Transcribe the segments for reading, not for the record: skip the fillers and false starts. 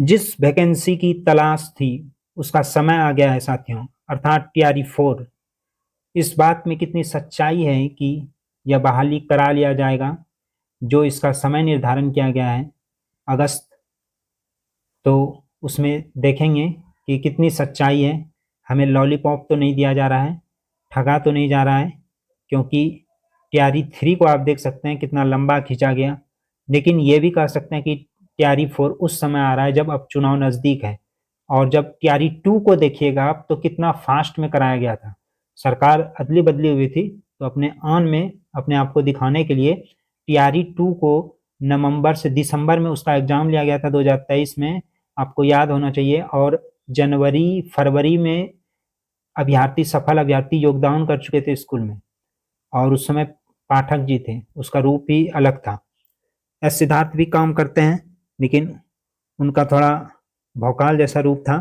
जिस वैकेंसी की तलाश थी उसका समय आ गया है साथियों, अर्थात TRE 4। इस बात में कितनी सच्चाई है कि यह बहाली करा लिया जाएगा। जो इसका समय निर्धारण किया गया है अगस्त, तो उसमें देखेंगे कि कितनी सच्चाई है। हमें लॉलीपॉप तो नहीं दिया जा रहा है, ठगा तो नहीं जा रहा है, क्योंकि TRE 3 को आप देख सकते हैं कितना लंबा खींचा गया। लेकिन ये भी कह सकते हैं कि TRE 4 उस समय आ रहा है जब अब चुनाव नजदीक है। और जब TRE 2 को देखिएगा आप, तो कितना फास्ट में कराया गया था। सरकार अदली बदली हुई थी, तो अपने आन में अपने आप को दिखाने के लिए TRE 2 को नवंबर से दिसंबर में उसका एग्जाम लिया गया था 2023 में, आपको याद होना चाहिए। और जनवरी फरवरी में सफल अभ्यर्थी योगदान कर चुके थे स्कूल में, और उस समय पाठक जी थे, उसका रूप ही अलग था। एस सिद्धार्थ भी काम करते हैं, लेकिन उनका थोड़ा भौकाल जैसा रूप था।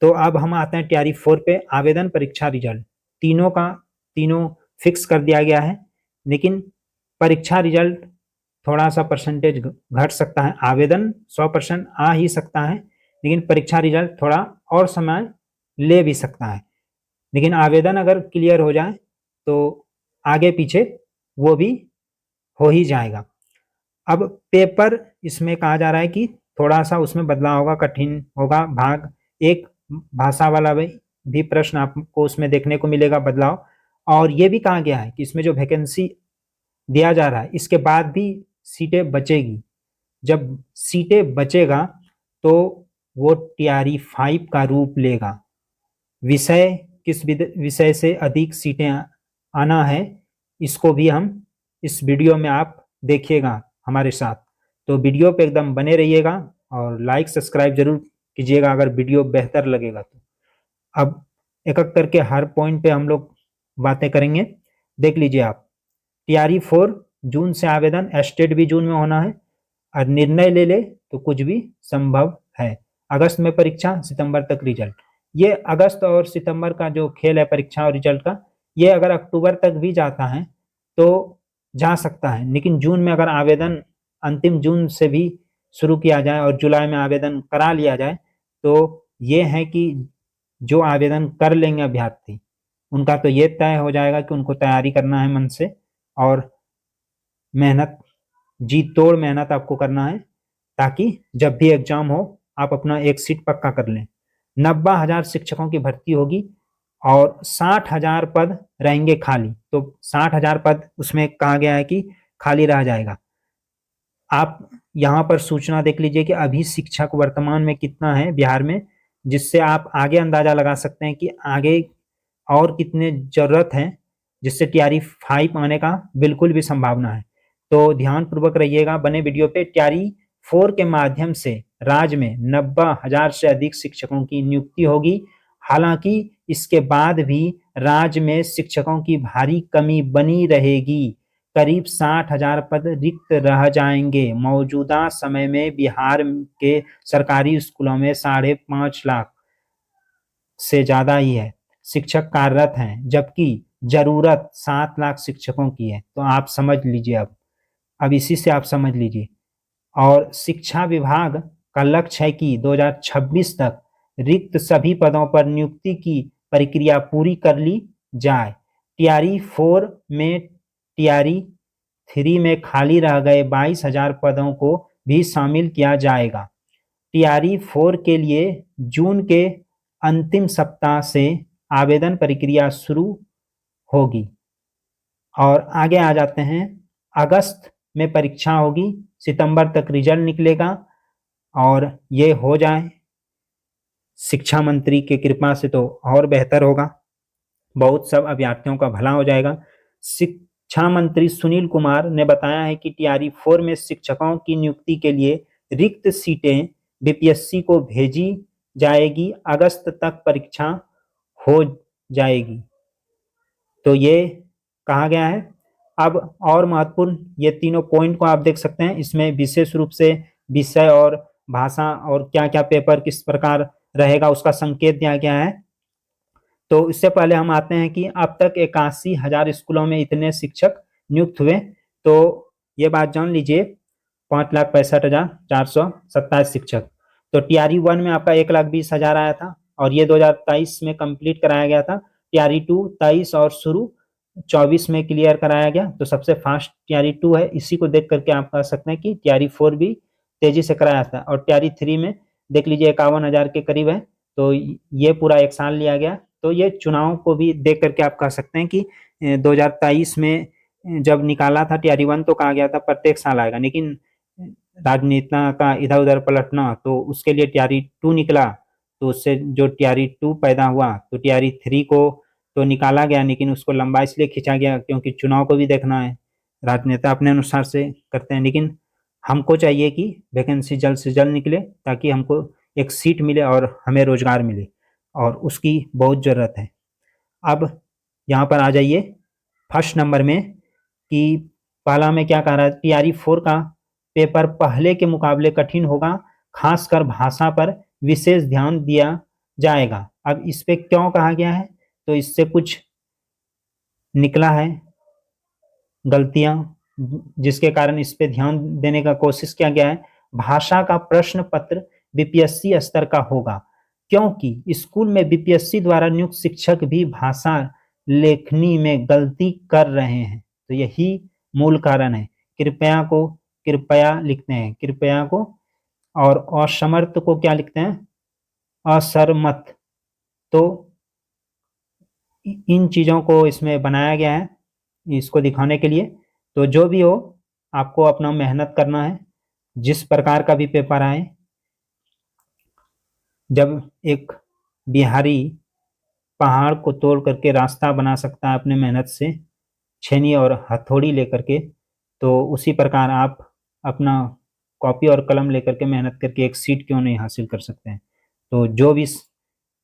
तो अब हम आते हैं TRE 4 पे। आवेदन परीक्षा रिजल्ट तीनों फिक्स कर दिया गया है, लेकिन परीक्षा रिजल्ट थोड़ा सा परसेंटेज घट सकता है। आवेदन 100% आ ही सकता है, लेकिन परीक्षा रिजल्ट थोड़ा और समय ले भी सकता है। लेकिन आवेदन अगर क्लियर हो जाए तो आगे पीछे वो भी हो ही जाएगा। अब पेपर इसमें कहा जा रहा है कि थोड़ा सा उसमें बदलाव होगा, कठिन होगा। भाग एक भाषा वाला भी प्रश्न आपको उसमें देखने को मिलेगा बदलाव। और ये भी कहा गया है कि इसमें जो वैकेंसी दिया जा रहा है इसके बाद भी सीटें बचेगी। जब सीटें बचेगा तो वो TRE 5 का रूप लेगा। विषय किस विषय से अधिक सीटें आना है, इसको भी हम इस वीडियो में आप देखिएगा हमारे साथ। तो वीडियो पे एकदम बने रहिएगा और लाइक सब्सक्राइब जरूर कीजिएगा अगर वीडियो बेहतर लगेगा तो। अब एक एक करके हर पॉइंट पे हम लोग बातें करेंगे। देख लीजिए आप, TRE 4 जून से आवेदन, एस्टेट भी जून में होना है, और निर्णय ले ले तो कुछ भी संभव है। अगस्त में परीक्षा, सितंबर तक रिजल्ट। ये अगस्त और सितंबर का जो खेल है परीक्षा और रिजल्ट का, ये अगर अक्टूबर तक भी जाता है तो जा सकता है। लेकिन जून में अगर आवेदन अंतिम जून से भी शुरू किया जाए और जुलाई में आवेदन करा लिया जाए, तो ये है कि जो आवेदन कर लेंगे अभ्यर्थी, उनका तो ये तय हो जाएगा कि उनको तैयारी करना है मन से, और मेहनत, जी तोड़ मेहनत आपको करना है, ताकि जब भी एग्जाम हो आप अपना एक सीट पक्का कर लें। 90,000 शिक्षकों की भर्ती होगी और 60,000 पद रहेंगे खाली। तो 60,000 पद उसमें कहा गया है कि खाली रह जाएगा। आप यहाँ पर सूचना देख लीजिए कि अभी शिक्षक वर्तमान में कितना है बिहार में, जिससे आप आगे अंदाजा लगा सकते हैं कि आगे और कितने जरूरत है, जिससे TRE 5 आने का बिल्कुल भी संभावना है। तो ध्यान पूर्वक रहिएगा बने वीडियो पे। TRE 4 के माध्यम से राज्य में 90,000 से अधिक शिक्षकों की नियुक्ति होगी। हालांकि इसके बाद भी राज्य में शिक्षकों की भारी कमी बनी रहेगी। करीब 60,000 पद रिक्त रह जाएंगे। मौजूदा समय में बिहार के सरकारी स्कूलों में 5.5 लाख से ज्यादा ही है शिक्षक कार्यरत हैं, जबकि जरूरत 7 लाख शिक्षकों की है। तो आप समझ लीजिए, अब इसी से आप समझ लीजिए। और शिक्षा विभाग का लक्ष्य है कि 2026 तक रिक्त सभी पदों पर नियुक्ति की प्रक्रिया पूरी कर ली जाए। TRE 4 में TRE 3 में खाली रह गए 22,000 पदों को भी शामिल किया जाएगा। TRE 4 के लिए जून के अंतिम सप्ताह से आवेदन प्रक्रिया शुरू होगी। और आगे आ जाते हैं, अगस्त में परीक्षा होगी, सितंबर तक रिजल्ट निकलेगा, और ये हो जाए शिक्षा मंत्री की कृपा से तो और बेहतर होगा। बहुत सब अभ्यर्थियों का भला हो जाएगा। शिक्षा मंत्री सुनील कुमार ने बताया है कि TRE 4 में शिक्षकों की नियुक्ति के लिए रिक्त सीटें BPSC को भेजी जाएगी। अगस्त तक परीक्षा हो जाएगी। तो ये कहा गया है। अब और महत्वपूर्ण ये तीनों पॉइंट को आप देख सकते हैं। इसमें विशेष रूप से विषय और भाषा और क्या क्या पेपर किस प्रकार रहेगा उसका संकेत दिया गया है। तो इससे पहले हम आते हैं कि अब तक 81,000 स्कूलों में इतने शिक्षक नियुक्त हुए। तो ये बात जान लीजिए, 5,65,427 शिक्षक। तो टीआरई 1 में आपका 1,20,000 आया था और ये 2023 में कंप्लीट कराया गया था। टीआरई 2 23 और शुरू 24 में क्लियर कराया गया। तो सबसे फास्ट टीआरई 2 है, इसी को देख करके आप कह सकते हैं कि टीआरई 4 भी तेजी से कराया था। और टीआरई 3 में देख लीजिए 51,000 के करीब है, तो ये पूरा 1 साल लिया गया। तो ये चुनाव को भी देख करके आप कह सकते हैं कि 2023 में जब निकाला था टीआरई 1 तो कहा गया था प्रत्येक साल आएगा, लेकिन राजनेता का इधर उधर पलटना तो उसके लिए टीआरई 2 निकला। तो उससे जो टीआरई 2 पैदा हुआ तो टीआरई 3 को तो निकाला गया, लेकिन उसको लंबा इसलिए खींचा गया क्योंकि चुनाव को भी देखना है। राजनेता अपने अनुसार से करते हैं, लेकिन हमको चाहिए कि वैकेंसी जल्द से जल्द निकले ताकि हमको एक सीट मिले और हमें रोजगार मिले, और उसकी बहुत ज़रूरत है। अब यहाँ पर आ जाइए फर्स्ट नंबर में कि पहला में क्या कह रहा है, टीआरई 4 का पेपर पहले के मुकाबले कठिन होगा, खासकर भाषा पर विशेष ध्यान दिया जाएगा। अब इस पे क्यों कहा गया है, तो इससे कुछ निकला है गलतियां, जिसके कारण इस पे ध्यान देने का कोशिश किया गया है। भाषा का प्रश्न पत्र बीपीएससी स्तर का होगा, क्योंकि स्कूल में बीपीएससी द्वारा नियुक्त शिक्षक भी भाषा लेखनी में गलती कर रहे हैं। तो यही मूल कारण है। कृपया लिखते हैं कृपया को, और असमर्थ को क्या लिखते हैं, असरमत। तो इन चीज़ों को इसमें बनाया गया है इसको दिखाने के लिए। तो जो भी हो, आपको अपना मेहनत करना है, जिस प्रकार का भी पेपर आए। जब एक बिहारी पहाड़ को तोड़ करके रास्ता बना सकता है अपने मेहनत से, छेनी और हथौड़ी लेकर के, तो उसी प्रकार आप अपना कॉपी और कलम लेकर के मेहनत करके एक सीट क्यों नहीं हासिल कर सकते हैं। तो जो भी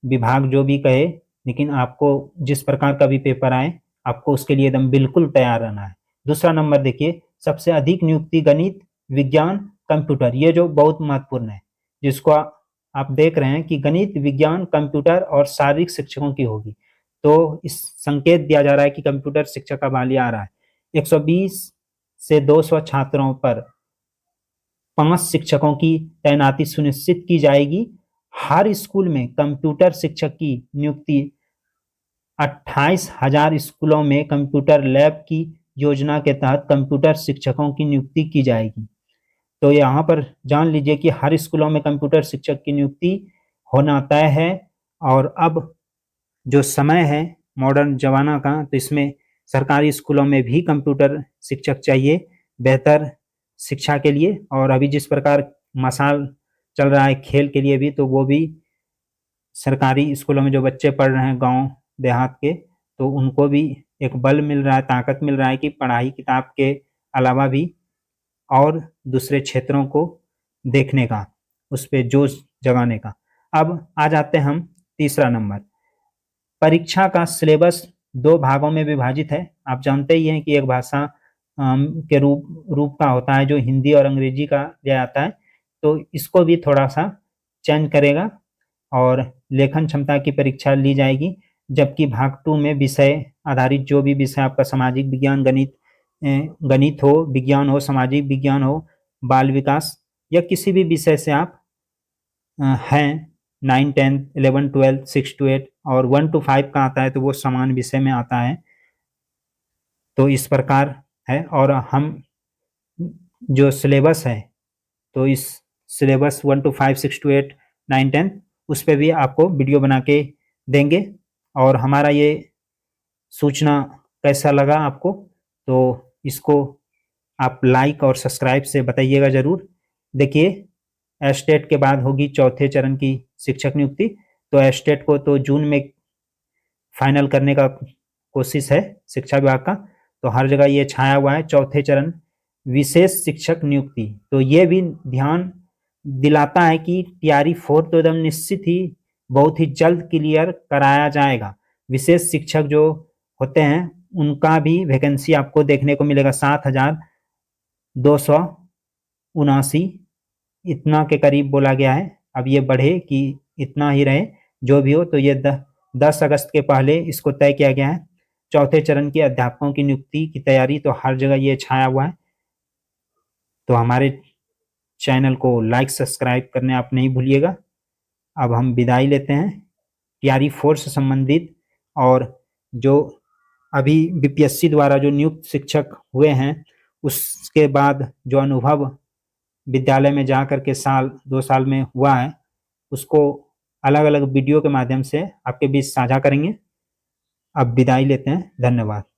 विभाग जो भी कहे, लेकिन आपको जिस प्रकार का भी पेपर आए, आपको उसके लिए एकदम बिल्कुल तैयार रहना है। दूसरा नंबर देखिए, सबसे अधिक नियुक्ति गणित, विज्ञान, कंप्यूटर, ये जो बहुत महत्वपूर्ण है, जिसको आप देख रहे हैं कि गणित, विज्ञान, कंप्यूटर और शारीरिक शिक्षकों की होगी। तो इस संकेत दिया जा रहा है कि कंप्यूटर शिक्षक का बहाली आ रहा है। 120 से 200 छात्रों पर 5 शिक्षकों की तैनाती सुनिश्चित की जाएगी। हर स्कूल में कंप्यूटर शिक्षक की नियुक्ति 28,000 स्कूलों में कंप्यूटर लैब की योजना के तहत कंप्यूटर शिक्षकों की नियुक्ति की जाएगी। तो यहाँ पर जान लीजिए कि हर स्कूलों में कंप्यूटर शिक्षक की नियुक्ति होना तय है। और अब जो समय है मॉडर्न जमाना का, तो इसमें सरकारी स्कूलों में भी कंप्यूटर शिक्षक चाहिए बेहतर शिक्षा के लिए। और अभी जिस प्रकार मसाल चल रहा है खेल के लिए भी, तो वो भी सरकारी स्कूलों में जो बच्चे पढ़ रहे हैं गांव देहात के, तो उनको भी एक बल मिल रहा है, ताकत मिल रहा है कि पढ़ाई किताब के अलावा भी और दूसरे क्षेत्रों को देखने का, उस पर जोश जगाने का। अब आ जाते हैं हम तीसरा नंबर। परीक्षा का सिलेबस 2 भागों में विभाजित है। आप जानते ही हैं कि एक भाषा के रूप का होता है जो हिंदी और अंग्रेजी का दिया जाता है, तो इसको भी थोड़ा सा चेंज करेगा और लेखन क्षमता की परीक्षा ली जाएगी। जबकि भाग 2 में विषय आधारित जो भी विषय आपका सामाजिक विज्ञान, गणित हो, विज्ञान हो, सामाजिक विज्ञान हो, बाल विकास, या किसी भी विषय से आप हैं 9, 10, 11, 12, 6 to 8 और 1 to 5 का आता है, तो वो समान विषय में आता है। तो इस प्रकार है। और हम जो सिलेबस है, तो इस सिलेबस 1 to 5, 6 to 8, 9, 10 उस पर भी आपको वीडियो बना के देंगे। और हमारा ये सूचना कैसा लगा आपको, तो इसको आप लाइक और सब्सक्राइब से बताइएगा ज़रूर। देखिए, एस्टेट के बाद होगी चौथे चरण की शिक्षक नियुक्ति। तो एस्टेट को तो जून में फाइनल करने का कोशिश है शिक्षा विभाग का, तो हर जगह ये छाया हुआ है चौथे चरण विशेष शिक्षक नियुक्ति। तो ये भी ध्यान दिलाता है कि टीआरई 4 तो एकदम निश्चित ही बहुत ही जल्द क्लियर कराया जाएगा। विशेष शिक्षक जो होते हैं उनका भी वैकेंसी आपको देखने को मिलेगा 7,279 इतना के करीब बोला गया है। अब ये बढ़े कि इतना ही रहे, जो भी हो, तो ये 10 अगस्त के पहले इसको तय किया गया है। चौथे चरण के अध्यापकों की नियुक्ति की तैयारी तो हर जगह ये छाया हुआ है। तो हमारे चैनल को लाइक सब्सक्राइब करने आप नहीं भूलिएगा। अब हम विदाई लेते हैं। टीआरई 4 से संबंधित और जो अभी बीपीएससी द्वारा जो नियुक्त शिक्षक हुए हैं, उसके बाद जो अनुभव विद्यालय में जा कर के साल 2 साल में हुआ है, उसको अलग अलग वीडियो के माध्यम से आपके बीच साझा करेंगे। अब विदाई लेते हैं। धन्यवाद।